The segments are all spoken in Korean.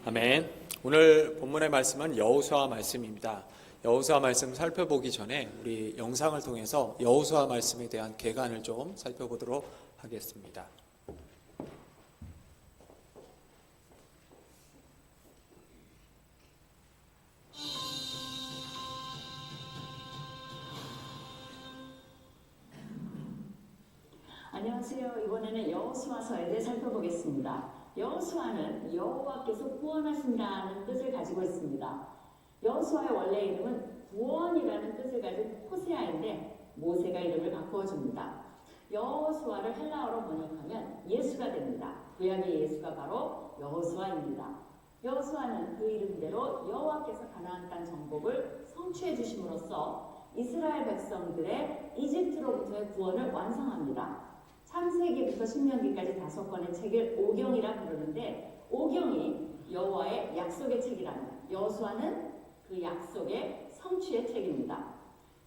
아멘. 오늘 본문의 말씀은 여호수아 말씀입니다. 여호수아 말씀 살펴보기 전에 우리 영상을 통해서 여호수아 말씀에 대한 개관을 좀 살펴보도록 하겠습니다. 안녕하세요. 이번에는 여호수아서에 대해 살펴보겠습니다. 여호수아는 여호와께서 구원하신다는 뜻을 가지고 있습니다. 여호수아의 원래 이름은 구원이라는 뜻을 가진 호세아인데 모세가 이름을 바꾸어줍니다. 여호수아를 헬라어로 번역하면 예수가 됩니다. 구약의 예수가 바로 여호수아입니다. 여호수아는 그 이름대로 여호와께서 가나안 땅 정복을 성취해 주심으로써 이스라엘 백성들의 이집트로부터의 구원을 완성합니다. 창세기부터 신명기까지 5권의 책을 오경이라 부르는데 오경이 여호와의 약속의 책이라면 여호수아는 그 약속의 성취의 책입니다.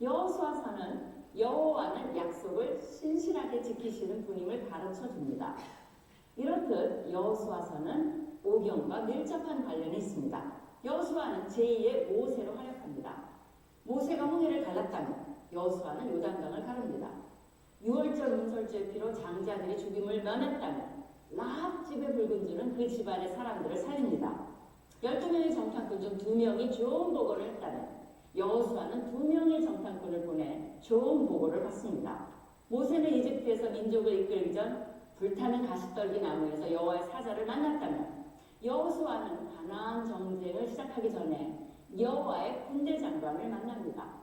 여호수아서는 여호와는 약속을 신실하게 지키시는 분임을 가르쳐 줍니다. 이렇듯 여호수아서는 오경과 밀접한 관련이 있습니다. 여호수아는 제2의 모세로 활약합니다. 모세가 홍해를 갈랐다면 여호수아는 요단강을 가릅니다. 6월절 문설주의 피로 장자들이 죽임을 면했다면 라합 집의 붉은 줄은 그 집안의 사람들을 살립니다. 12명의 정탐꾼 중 2명이 좋은 보고를 했다면 여호수아는 2명의 정탐꾼을 보내 좋은 보고를 받습니다. 모세는 이집트에서 민족을 이끌기 전 불타는 가시떨기 나무에서 여호와의 사자를 만났다면 여호수아는 가나안 정쟁을 시작하기 전에 여호와의 군대 장관을 만납니다.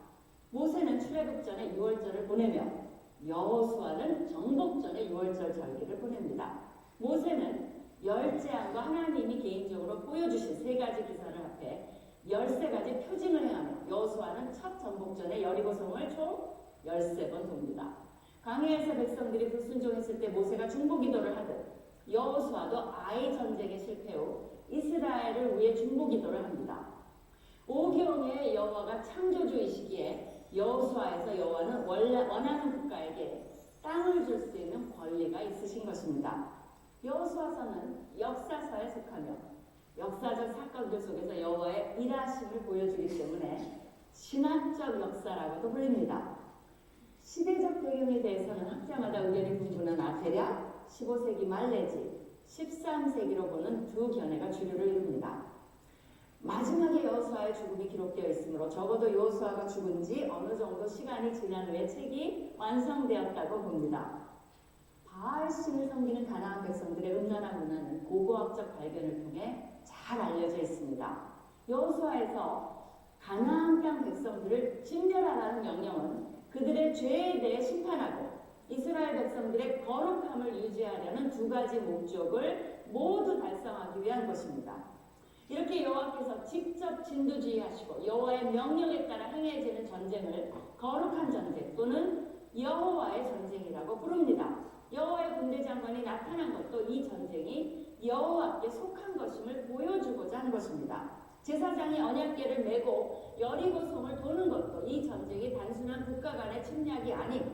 모세는 출애굽 전에 6월절을 보내며 여호수아는 정복 전에 6월절 절기를 보냅니다. 모세는 열재앙과 하나님이 개인적으로 보여주신 3가지 기사를 합해 13가지 표징을 행하며 여호수아는 첫 정복 전에 여리고성을 총 13번 돕니다. 광야에서 백성들이 불순종했을 때 모세가 중보기도를 하듯 여호수아도 아이 전쟁에 실패 후 이스라엘을 위해 중보기도를 합니다. 오경의 여호와가 창조주이시기에 여호수아에서 여호와는 원하는 국가에게 땅을 줄 수 있는 권리가 있으신 것입니다. 여호수아서는 역사서에 속하며 역사적 사건들 속에서 여호와의 일하심을 보여주기 때문에 신학적 역사라고도 불립니다. 시대적 배경에 대해서는 학자마다 의견이 분분하나 대략 15세기 말 내지 13세기로 보는 두 견해가 주류를 이룹니다. 마지막에 여호수아의 죽음이 기록되어 있으므로 적어도 여호수아가 죽은 지 어느 정도 시간이 지난 후에 책이 완성되었다고 봅니다. 바알신을 섬기는 가나안 백성들의 음란한 문화는 고고학적 발견을 통해 잘 알려져 있습니다. 여호수아에서 가나안 땅 백성들을 진멸하라는 명령은 그들의 죄에 대해 심판하고 이스라엘 백성들의 거룩함을 유지하려는 2가지 목적을 모두 달성하기 위한 것입니다. 이렇게 여호와께서 직접 진두지휘하시고 여호와의 명령에 따라 행해지는 전쟁을 거룩한 전쟁 또는 여호와의 전쟁이라고 부릅니다. 여호와의 군대 장관이 나타난 것도 이 전쟁이 여호와께 속한 것임을 보여주고자 한 것입니다. 제사장이 언약궤를 메고 여리고성을 도는 것도 이 전쟁이 단순한 국가 간의 침략이 아닌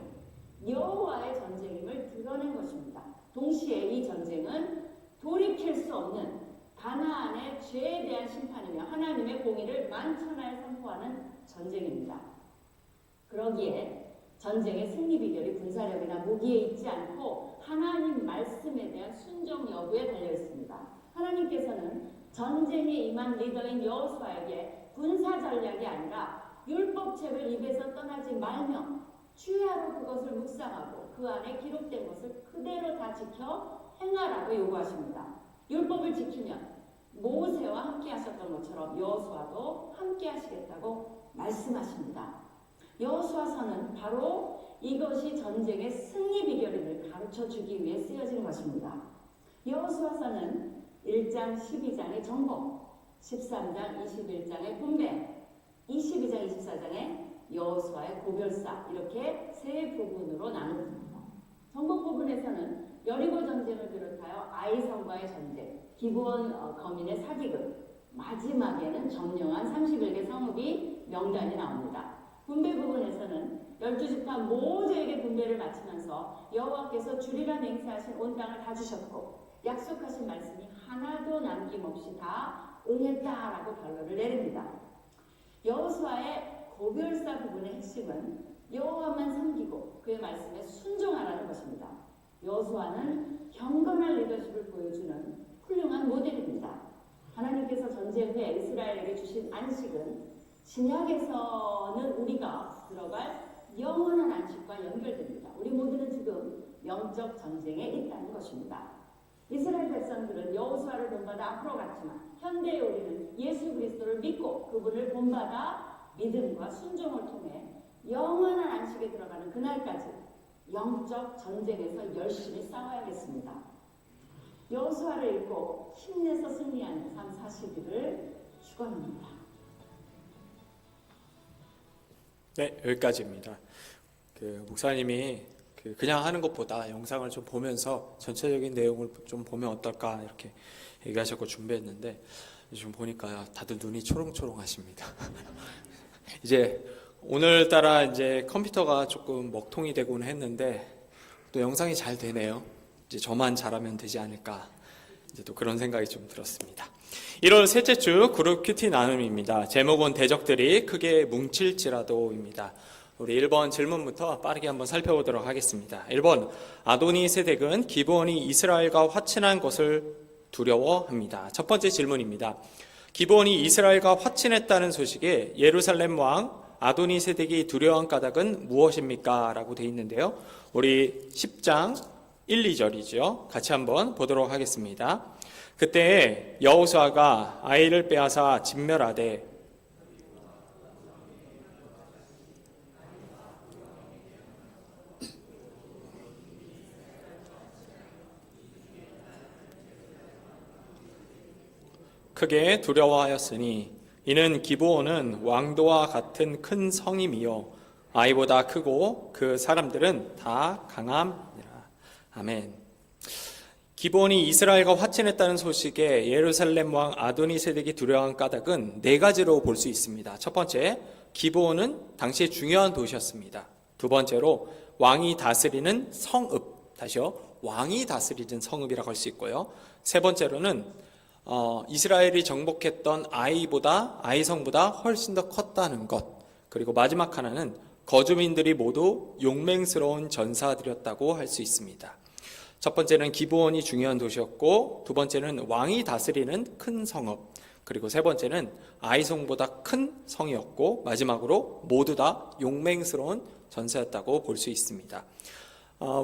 여호와의 전쟁임을 드러낸 것입니다. 동시에 이 전쟁은 돌이킬 수 없는 가나안의 죄에 대한 심판이며 하나님의 공의를 만천하에 선포하는 전쟁입니다. 그러기에 전쟁의 승리 비결이 군사력이나 무기에 있지 않고 하나님 말씀에 대한 순종 여부에 달려 있습니다. 하나님께서는 전쟁에 임한 리더인 여호수아에게 군사 전략이 아니라 율법책을 입에서 떠나지 말며 주야로 그것을 묵상하고 그 안에 기록된 것을 그대로 다 지켜 행하라고 요구하십니다. 율법을 지키면 모세와 함께 하셨던 것처럼 여호수아도 함께 하시겠다고 말씀하십니다. 여호수아서는 바로 이것이 전쟁의 승리 비결임을 가르쳐 주기 위해 쓰여진 것입니다. 여호수아서는 1장 12장의 정복, 13장 21장의 분배, 22장 24장의 여호수아의 고별사 이렇게 3 부분으로 나눕니다. 정복 부분에서는 여리고 전쟁을 비롯하여 아이성과의 전쟁, 기브온 거민의 사기극, 마지막에는 점령한 31개 성읍이 명단이 나옵니다. 분배 부분에서는 12지파 모두에게 분배를 마치면서 여호와께서 주리라 맹세하신 온 땅을 다 주셨고 약속하신 말씀이 하나도 남김없이 다 응했다라고 결론을 내립니다. 여호수아의 고별사 부분의 핵심은 여호와만 섬기고 그의 말씀에 순종하라는 것입니다. 여호수아는 경건한 리더십을 보여주는 훌륭한 모델입니다. 하나님께서 전쟁 후에 이스라엘에게 주신 안식은 신약에서는 우리가 들어갈 영원한 안식과 연결됩니다. 우리 모두는 지금 영적 전쟁에 있다는 것입니다. 이스라엘 백성들은 여호수아를 본받아 앞으로 갔지만 현대의 우리는 예수 그리스도를 믿고 그분을 본받아 믿음과 순종을 통해 영원한 안식에 들어가는 그날까지 영적 전쟁에서 열심히 싸워야겠습니다. 여호수아를 읽고 힘내서 승리하는 삶 사시기를 축원합니다. 네, 여기까지입니다. 목사님이 그냥 하는 것보다 영상을 좀 보면서 전체적인 내용을 좀 보면 어떨까 이렇게 얘기하셨고 준비했는데 지금 보니까 다들 눈이 초롱초롱하십니다. 이제 오늘따라 이제 컴퓨터가 조금 먹통이 되곤 했는데 또 영상이 잘 되네요. 이제 저만 잘하면 되지 않을까 이제 또 그런 생각이 좀 들었습니다. 1월 셋째 주 그룹 큐티 나눔입니다. 제목은 대적들이 크게 뭉칠지라도입니다. 우리 1번 질문부터 빠르게 한번 살펴보도록 하겠습니다. 1번, 아도니세덱은 기브온이 이스라엘과 화친한 것을 두려워합니다. 첫 번째 질문입니다. 기브온이 이스라엘과 화친했다는 소식에 예루살렘 왕 아도니세덱이 두려워한 까닭은 무엇입니까? 라고 되어 있는데요. 우리 10장 1, 2절이죠. 같이 한번 보도록 하겠습니다. 그때 여호수아가 아이를 빼앗아 진멸하되 크게 두려워하였으니 이는 기브온은 왕도와 같은 큰 성임이요 아이보다 크고 그 사람들은 다 강함이라. 아멘. 기브온이 이스라엘과 화친했다는 소식에 예루살렘 왕 아도니세덱이 두려워한 까닭은 네 가지로 볼 수 있습니다. 첫 번째, 기브온은 당시의 중요한 도시였습니다. 두 번째로 왕이 다스리는 성읍, 다시요, 왕이 다스리는 성읍이라고 할 수 있고요. 세 번째로는 이스라엘이 정복했던 아이성보다 훨씬 더 컸다는 것. 그리고 마지막 하나는 거주민들이 모두 용맹스러운 전사들이었다고 할 수 있습니다. 첫 번째는 기브온이 중요한 도시였고, 두 번째는 왕이 다스리는 큰 성읍, 그리고 세 번째는 아이성보다 큰 성이었고, 마지막으로 모두 다 용맹스러운 전사였다고 볼 수 있습니다.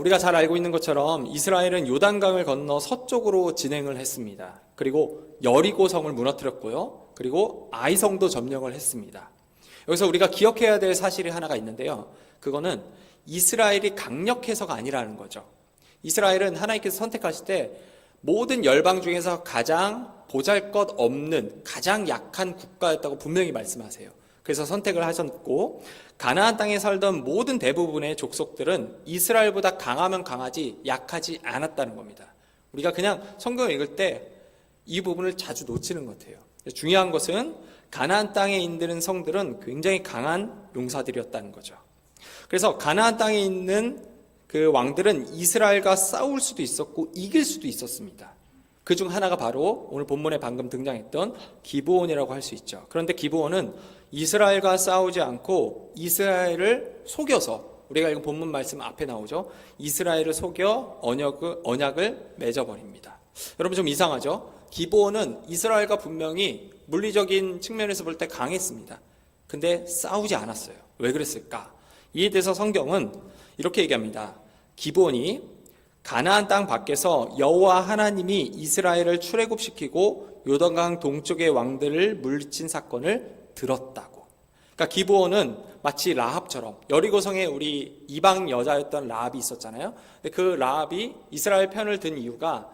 우리가 잘 알고 있는 것처럼 이스라엘은 요단강을 건너 서쪽으로 진행을 했습니다. 그리고 여리고성을 무너뜨렸고요. 그리고 아이성도 점령을 했습니다. 여기서 우리가 기억해야 될 사실이 하나가 있는데요. 그거는 이스라엘이 강력해서가 아니라는 거죠. 이스라엘은 하나님께서 선택하실 때 모든 열방 중에서 가장 보잘것없는 가장 약한 국가였다고 분명히 말씀하세요. 그래서 선택을 하셨고, 가나안 땅에 살던 모든 대부분의 족속들은 이스라엘보다 강하면 강하지 약하지 않았다는 겁니다. 우리가 그냥 성경을 읽을 때 이 부분을 자주 놓치는 것 같아요. 중요한 것은 가나안 땅에 있는 성들은 굉장히 강한 용사들이었다는 거죠. 그래서 가나안 땅에 있는 그 왕들은 이스라엘과 싸울 수도 있었고 이길 수도 있었습니다. 그 중 하나가 바로 오늘 본문에 방금 등장했던 기브온이라고 할 수 있죠. 그런데 기브온은 이스라엘과 싸우지 않고 이스라엘을 속여서, 우리가 읽은 본문 말씀 앞에 나오죠. 이스라엘을 속여 언약을 맺어버립니다. 여러분 좀 이상하죠? 기브온은 이스라엘과 분명히 물리적인 측면에서 볼 때 강했습니다. 근데 싸우지 않았어요. 왜 그랬을까? 이에 대해서 성경은 이렇게 얘기합니다. 기브온이 가나안 땅 밖에서 여호와 하나님이 이스라엘을 출애굽시키고 요단강 동쪽의 왕들을 물리친 사건을 들었다고. 그러니까 기브온은 마치 라합처럼, 여리고성에 우리 이방 여자였던 라합이 있었잖아요. 근데 그 라합이 이스라엘 편을 든 이유가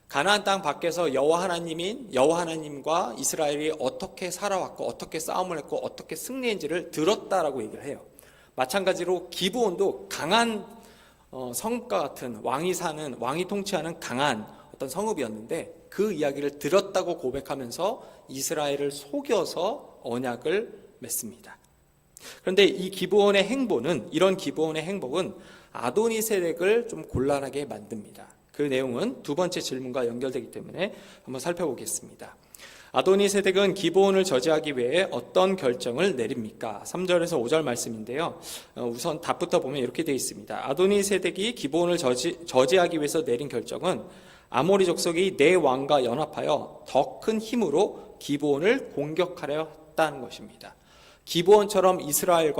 가나안 땅 밖에서 여호와 하나님과 이스라엘이 어떻게 살아왔고 어떻게 싸움을 했고 어떻게 승리했는지를 들었다라고 얘기를 해요. 마찬가지로 기브온도 강한 성과 같은 왕이 통치하는 강한 어떤 성읍이었는데 그 이야기를 들었다고 고백하면서 이스라엘을 속여서 언약을 맺습니다. 그런데 이 기브온의 행보는, 이런 기브온의 행복은 아도니세덱을 좀 곤란하게 만듭니다. 그 내용은 두 번째 질문과 연결되기 때문에 한번 살펴보겠습니다. 아도니세덱은 기브온을 저지하기 위해 어떤 결정을 내립니까? 3절에서 5절 말씀인데요. 우선 답부터 보면 이렇게 되어 있습니다. 아도니세덱이 기브온을 저지하기 위해서 내린 결정은 아모리 족속이 네 왕과 연합하여 더 큰 힘으로 기브온을 공격하려 했다는 것입니다. 기브온처럼 이스라엘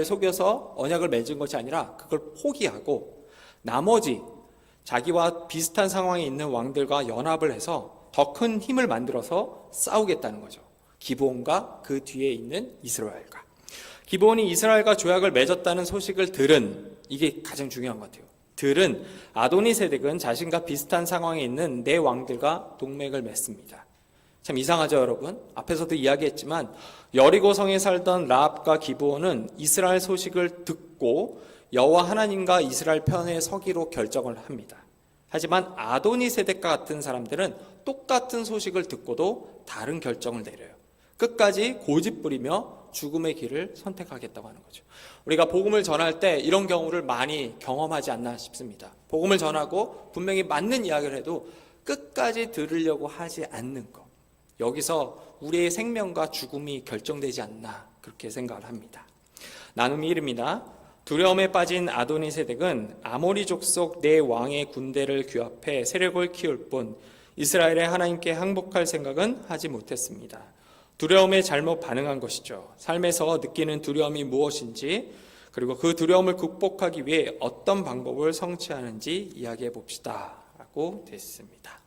속여서 언약을 맺은 것이 아니라 그걸 포기하고 나머지 자기와 비슷한 상황에 있는 왕들과 연합을 해서 더 큰 힘을 만들어서 싸우겠다는 거죠. 기브온과 그 뒤에 있는 이스라엘과. 기브온이 이스라엘과 조약을 맺었다는 소식을 들은, 이게 가장 중요한 것 같아요. 들은 아도니세덱은 자신과 비슷한 상황에 있는 네 왕들과 동맹을 맺습니다. 참 이상하죠, 여러분? 앞에서도 이야기했지만 여리고 성에 살던 라합과 기브온은 이스라엘 소식을 듣고 여호와 하나님과 이스라엘 편에 서기로 결정을 합니다. 하지만 아도니세덱과 같은 사람들은 똑같은 소식을 듣고도 다른 결정을 내려요. 끝까지 고집부리며 죽음의 길을 선택하겠다고 하는 거죠. 우리가 복음을 전할 때 이런 경우를 많이 경험하지 않나 싶습니다. 복음을 전하고 분명히 맞는 이야기를 해도 끝까지 들으려고 하지 않는 것. 여기서 우리의 생명과 죽음이 결정되지 않나 그렇게 생각을 합니다. 나눔이 1입니다. 두려움에 빠진 아도니세덱은 아모리 족속 네 왕의 군대를 규합해 세력을 키울 뿐 이스라엘의 하나님께 항복할 생각은 하지 못했습니다. 두려움에 잘못 반응한 것이죠. 삶에서 느끼는 두려움이 무엇인지, 그리고 그 두려움을 극복하기 위해 어떤 방법을 성취하는지 이야기해 봅시다 라고 됐습니다.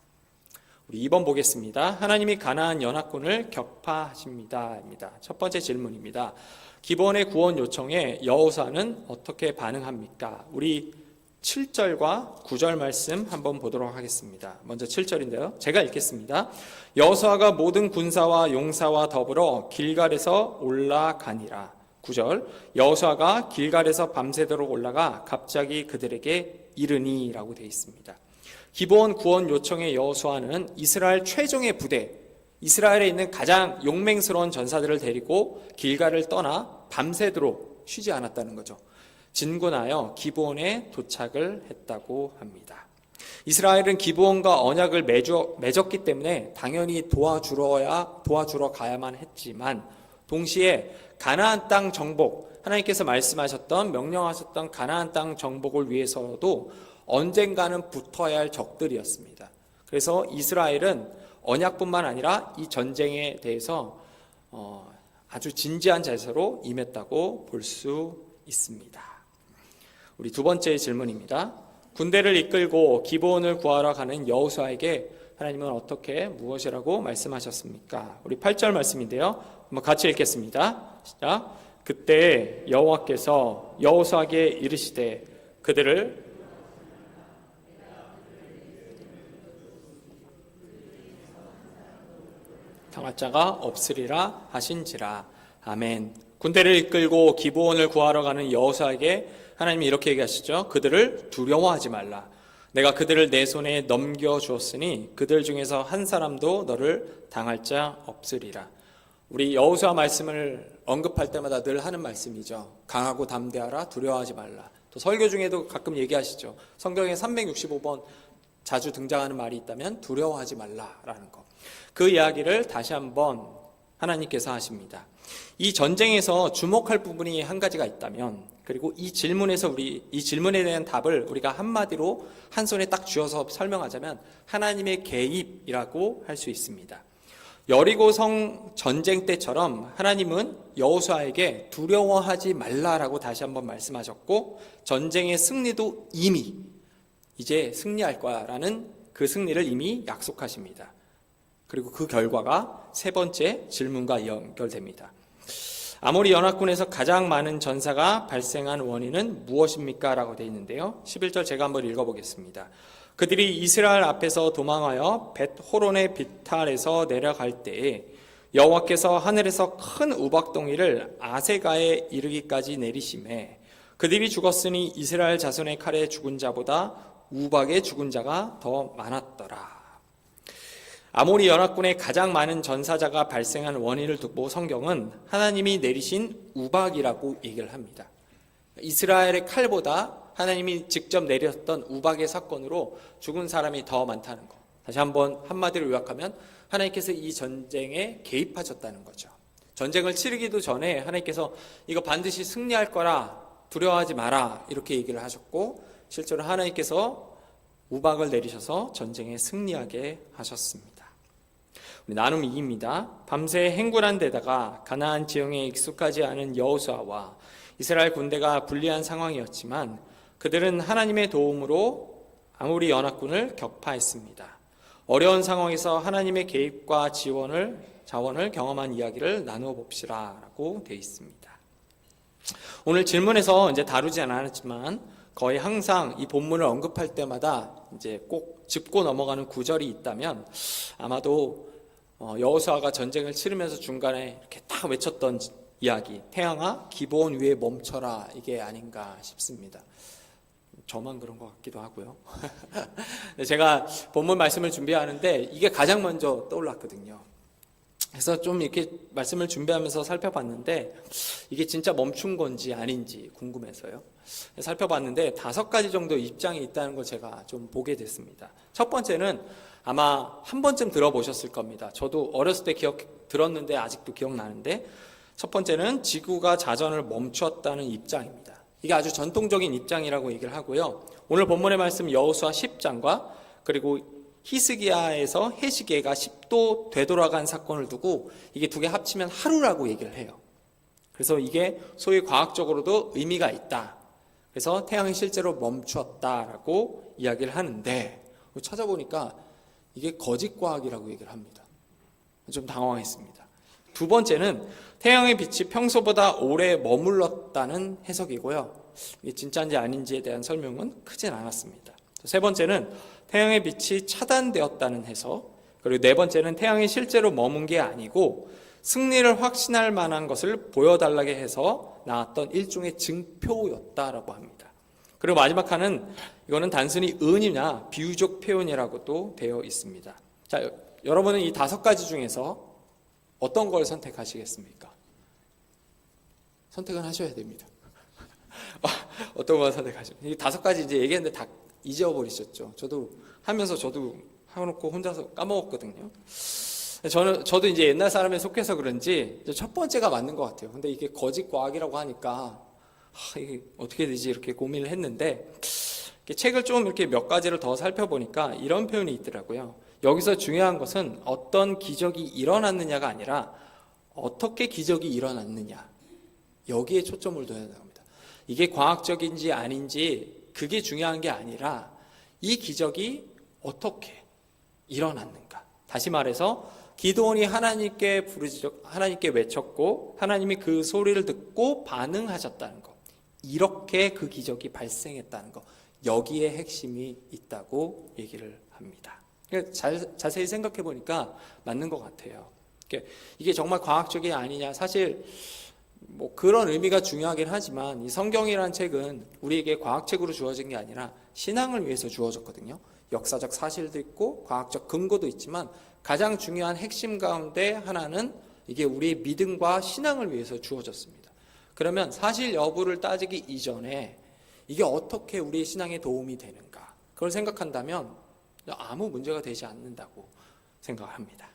우리 2번 보겠습니다. 하나님이 가나안 연합군을 격파하십니다 입니다. 첫 번째 질문입니다. 기브온의 구원 요청에 여호수아는 어떻게 반응합니까? 우리 7절과 9절 말씀 한번 보도록 하겠습니다. 먼저 7절인데요. 제가 읽겠습니다. 여호수아가 모든 군사와 용사와 더불어 길갈에서 올라가니라. 9절. 여호수아가 길갈에서 밤새도록 올라가 갑자기 그들에게 이르니 라고 되어 있습니다. 기브온 구원 요청의 여호수아는 이스라엘 최종의 부대, 이스라엘에 있는 가장 용맹스러운 전사들을 데리고 길갈을 떠나 밤새도록 쉬지 않았다는 거죠. 진군하여 기브온에 도착을 했다고 합니다. 이스라엘은 기브온과 언약을 맺었기 때문에 당연히 도와주러 가야만 했지만 동시에 가나안 땅 정복, 하나님께서 말씀하셨던 명령하셨던 가나안 땅 정복을 위해서도 언젠가는 붙어야 할 적들이었습니다. 그래서 이스라엘은 언약뿐만 아니라 이 전쟁에 대해서 아주 진지한 자세로 임했다고 볼 수 있습니다. 우리 두 번째 질문입니다. 군대를 이끌고 기브온을 구하러 가는 여호수아에게 하나님은 어떻게 무엇이라고 말씀하셨습니까? 우리 8절 말씀인데요. 한번 같이 읽겠습니다. 시작. 그때 여호와께서 여호수아에게 이르시되 그들을 당할 자가 없으리라 하신지라. 아멘. 군대를 이끌고 기브온을 구하러 가는 여호수아에게 하나님이 이렇게 얘기하시죠. 그들을 두려워하지 말라. 내가 그들을 내 손에 넘겨주었으니 그들 중에서 한 사람도 너를 당할 자 없으리라. 우리 여호수아 말씀을 언급할 때마다 늘 하는 말씀이죠. 강하고 담대하라, 두려워하지 말라. 또 설교 중에도 가끔 얘기하시죠. 성경에 365번 자주 등장하는 말이 있다면 두려워하지 말라라는 거. 그 이야기를 다시 한번 하나님께서 하십니다. 이 전쟁에서 주목할 부분이 한 가지가 있다면, 그리고 이 질문에 대한 답을 우리가 한마디로 한 손에 딱 쥐어서 설명하자면 하나님의 개입이라고 할 수 있습니다. 여리고성 전쟁 때처럼 하나님은 여호수아에게 두려워하지 말라라고 다시 한번 말씀하셨고, 전쟁의 승리도 이미 이제 승리할 거야라는 그 승리를 이미 약속하십니다. 그리고 그 결과가 세 번째 질문과 연결됩니다. 아모리 연합군에서 가장 많은 전사가 발생한 원인은 무엇입니까? 라고 되어 있는데요. 11절 제가 한번 읽어보겠습니다. 그들이 이스라엘 앞에서 도망하여 벳호론의 비탈에서 내려갈 때에 여호와께서 하늘에서 큰 우박덩이를 아세가에 이르기까지 내리심에 그들이 죽었으니 이스라엘 자손의 칼에 죽은 자보다 우박에 죽은 자가 더 많았더라. 아모리 연합군의 가장 많은 전사자가 발생한 원인을 두고 성경은 하나님이 내리신 우박이라고 얘기를 합니다. 이스라엘의 칼보다 하나님이 직접 내렸던 우박의 사건으로 죽은 사람이 더 많다는 거. 다시 한번 한마디로 요약하면 하나님께서 이 전쟁에 개입하셨다는 거죠. 전쟁을 치르기도 전에 하나님께서 이거 반드시 승리할 거라, 두려워하지 마라, 이렇게 얘기를 하셨고, 실제로 하나님께서 우박을 내리셔서 전쟁에 승리하게 하셨습니다. 우리 나눔 2입니다. 밤새 행군한 데다가 가나안 지형에 익숙하지 않은 여호수아와 이스라엘 군대가 불리한 상황이었지만 그들은 하나님의 도움으로 아모리 연합군을 격파했습니다. 어려운 상황에서 하나님의 개입과 자원을 경험한 이야기를 나누어 봅시다라고 되어 있습니다. 오늘 질문에서 이제 다루지 않았지만 거의 항상 이 본문을 언급할 때마다 이제 꼭 짚고 넘어가는 구절이 있다면 아마도 여호수아가 전쟁을 치르면서 중간에 이렇게 딱 외쳤던 이야기, 태양아 기브온 위에 멈춰라, 이게 아닌가 싶습니다. 저만 그런 것 같기도 하고요. 제가 본문 말씀을 준비하는데 이게 가장 먼저 떠올랐거든요. 그래서 좀 이렇게 말씀을 준비하면서 살펴봤는데 이게 진짜 멈춘 건지 아닌지 궁금해서요. 살펴봤는데 5가지 정도 입장이 있다는 걸 제가 좀 보게 됐습니다. 첫 번째는 아마 한 번쯤 들어보셨을 겁니다. 저도 어렸을 때 들었는데 아직도 기억나는데, 첫 번째는 지구가 자전을 멈추었다는 입장입니다. 이게 아주 전통적인 입장이라고 얘기를 하고요. 오늘 본문의 말씀 여호수아 10장과 그리고 히스기야에서 해시계가 10도 되돌아간 사건을 두고 이게 두 개 합치면 하루라고 얘기를 해요. 그래서 이게 소위 과학적으로도 의미가 있다. 그래서 태양이 실제로 멈추었다라고 이야기를 하는데, 찾아보니까 이게 거짓과학이라고 얘기를 합니다. 좀 당황했습니다. 두 번째는 태양의 빛이 평소보다 오래 머물렀다는 해석이고요. 이게 진짜인지 아닌지에 대한 설명은 크진 않았습니다. 세 번째는 태양의 빛이 차단되었다는 해석, 그리고 네 번째는 태양이 실제로 머문 게 아니고 승리를 확신할 만한 것을 보여달라게 해서 나왔던 일종의 증표였다라고 합니다. 그리고 마지막 하나는 이거는 단순히 은이나 비유적 표현이라고도 되어 있습니다. 자, 여러분은 이 5가지 중에서 어떤 걸 선택하시겠습니까? 선택은 하셔야 됩니다. 어떤 걸 선택하시죠? 이 5가지 이제 얘기했는데 다 잊어버리셨죠. 저도 하면서 저도 해놓고 혼자서 까먹었거든요. 저도 이제 옛날 사람에 속해서 그런지 첫 번째가 맞는 것 같아요. 근데 이게 거짓 과학이라고 하니까 이게 어떻게 되지 이렇게 고민을 했는데, 책을 좀 이렇게 몇 가지를 더 살펴보니까 이런 표현이 있더라고요. 여기서 중요한 것은 어떤 기적이 일어났느냐가 아니라 어떻게 기적이 일어났느냐, 여기에 초점을 둬야 합니다. 이게 과학적인지 아닌지 그게 중요한 게 아니라 이 기적이 어떻게 일어났는가. 다시 말해서 기드온이 하나님께 외쳤고 하나님이 그 소리를 듣고 반응하셨다는 것, 이렇게 그 기적이 발생했다는 것, 여기에 핵심이 있다고 얘기를 합니다. 자세히 생각해 보니까 맞는 것 같아요. 이게 정말 과학적이 아니냐, 사실 뭐 그런 의미가 중요하긴 하지만 이 성경이라는 책은 우리에게 과학책으로 주어진 게 아니라 신앙을 위해서 주어졌거든요. 역사적 사실도 있고 과학적 근거도 있지만 가장 중요한 핵심 가운데 하나는 이게 우리의 믿음과 신앙을 위해서 주어졌습니다. 그러면 사실 여부를 따지기 이전에 이게 어떻게 우리의 신앙에 도움이 되는가, 그걸 생각한다면 아무 문제가 되지 않는다고 생각합니다.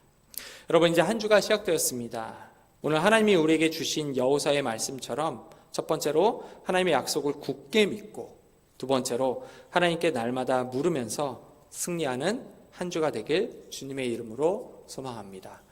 여러분, 이제 한 주가 시작되었습니다. 오늘 하나님이 우리에게 주신 여호사의 말씀처럼 첫 번째로 하나님의 약속을 굳게 믿고, 두 번째로 하나님께 날마다 물으면서 승리하는 한 주가 되길 주님의 이름으로 소망합니다.